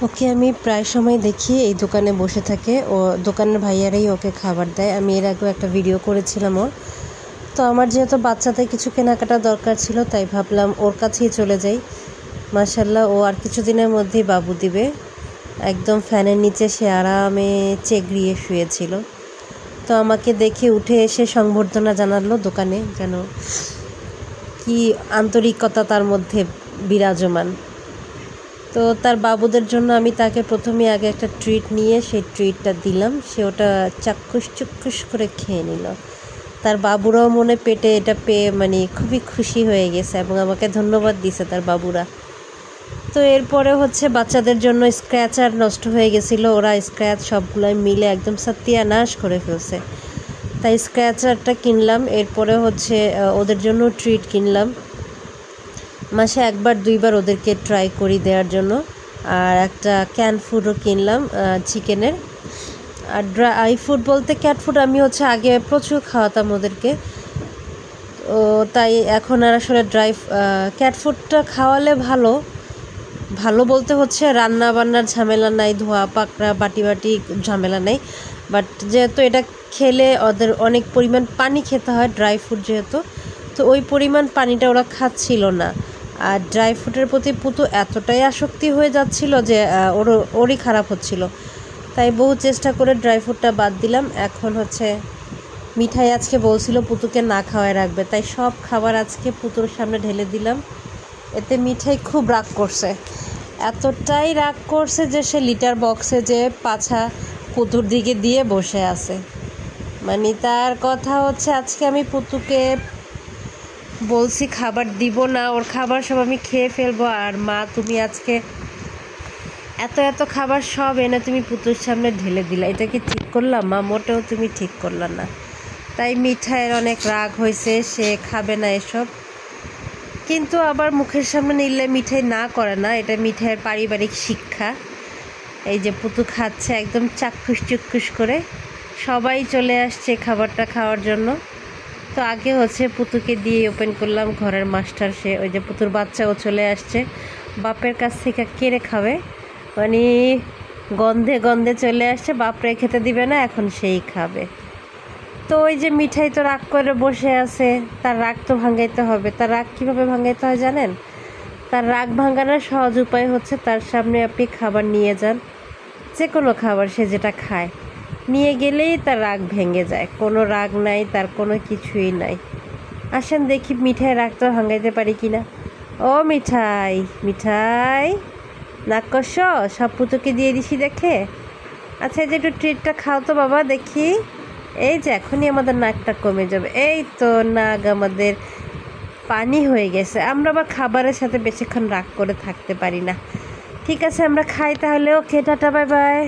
ওকে আমি প্রায় সময় দেখি এই দোকানে বসে থাকে। ও দোকানের ভাইয়ারাই ওকে খাবার দেয়। আমি এর আগেও একটা ভিডিও করেছিলাম ওর। তো আমার যেহেতু বাচ্চাদের কিছু কেনাকাটা দরকার ছিল, তাই ভাবলাম ওর কাছেই চলে যাই। মাশাআল্লাহ, ও আর কিছুদিনের মধ্যেই বাবু দিবে। একদম ফ্যানের নিচে সে আরামে চেগড়িয়ে শুয়েছিল। তো আমাকে দেখে উঠে এসে সংবর্ধনা জানালো দোকানে, যেন কি আন্তরিকতা তার মধ্যে বিরাজমান। তো তার বাবুদের জন্য আমি তাকে প্রথমে আগে একটা ট্রিট নিয়ে সেই ট্রিটটা দিলাম। সে ওটা চাক্ষুষ চুক্ষুষ করে খেয়ে নিল। তার বাবুরাও মনে পেটে এটা পেয়ে খুবই খুশি হয়ে গেছে এবং আমাকে ধন্যবাদ দিছে তার বাবুরা। তো এরপরে বাচ্চাদের জন্য স্ক্র্যাচার নষ্ট হয়ে গেছিলো। ওরা স্ক্র্যাচ সবগুলোই মিলে একদম সত্যানাশ করে ফেলছে। তাই স্ক্র্যাচারটা কিনলাম। এরপরে ওদের জন্য ট্রিট কিনলাম। মাসে একবার দুইবার ওদেরকে ট্রাই করি দেওয়ার জন্য। আর একটা ক্যান ফুডও কিনলাম চিকেনের। আর ড্রাই ফুড বলতে ক্যাট ফুড আমি আগে প্রচুর খাওয়াতাম ওদেরকে। তো তাই এখন আর আসলে ক্যাট ফুডটা খাওয়ালে ভালো বলতে রান্না বান্নার ঝামেলা নাই, ধোয়া পাকড়া বাটি ঝামেলা নাই। বাট যেহেতু এটা খেলে ওদের অনেক পরিমাণ পানি খেতে হয়, ড্রাই ফুড যেহেতু, তো ওই পরিমাণ পানিটা ওরা খাচ্ছিল না। আর ড্রাই ফ্রুটের প্রতি পুতু এতটাই আসক্তি হয়ে যাচ্ছিল যে ওরই খারাপ হচ্ছিল। তাই বহু চেষ্টা করে ড্রাই ফ্রুটটা বাদ দিলাম। এখন মিঠাই আজকে বলছিল পুতুকে না খাওয়ায় রাখবে, তাই সব খাবার আজকে পুতুর সামনে ঢেলে দিলাম। এতে মিঠাই খুব রাগ করছে, এতটাই রাগ করছে যে সে লিটার বক্সে যে পাছা পুতুর দিকে দিয়ে বসে আছে। তার কথা আজকে আমি পুতুকে বলছি খাবার দিব না, ওর খাবার সব আমি খেয়ে ফেলবো। আর মা, তুমি আজকে এত খাবার সব এনে তুমি পুতুর সামনে ঢেলে দিলা, এটা কি ঠিক করলাম মা? মোটেও তুমি ঠিক করলা না। তাই মিঠাইয়ের অনেক রাগ হয়েছে, সে খাবে না এসব। কিন্তু আবার মুখের সামনে নিলে মিঠাই না করে না, এটা মিঠাইয়ের পারিবারিক শিক্ষা। এই যে পুতু খাচ্ছে একদম চাক্ষুষ চুক্ষুষ করে। সবাই চলে আসছে খাবারটা খাওয়ার জন্য। তো আগে পুতুকে দিয়ে ওপেন করলাম। ঘরের মাস্টার সে, ওই যে পুতুর বাচ্চাও চলে আসছে। বাপের কাছ থেকে কেড়ে খাবে, গন্ধে গন্ধে চলে আসছে। বাপরে খেতে দিবে না, এখন সেই খাবে। তো ওই যে মিঠাই তো রাগ করে বসে আছে, তার রাগ তো ভাঙাইতে হবে। তার রাগ কীভাবে ভাঙাইতে হয় জানেন? তার রাগ ভাঙানোর সহজ উপায় তার সামনে আপনি খাবার নিয়ে যান, যে কোনো খাবার সে যেটা খায়, নিয়ে গেলেই তার রাগ ভেঙে যায়। কোনো রাগ নাই, তার কোনো কিছুই নাই। আসেন দেখি মিঠাই রাগটা ভাঙাইতে পারি কিনা। ও মিঠাই, মিঠাই নাকশ সব পুতুকে দিয়ে দিছি দেখে। আচ্ছা, এই যে একটু ট্রিটটা খাও তো বাবা, দেখি। এই যে এখনই আমাদের নাকটা কমে যাবে। এই তো নাক আমাদের পানি হয়ে গেছে। আমরা আবার খাবারের সাথে বেশিক্ষণ রাগ করে থাকতে পারি না। ঠিক আছে, আমরা খাই তাহলে। ওকে, টাটা, বাই বাই।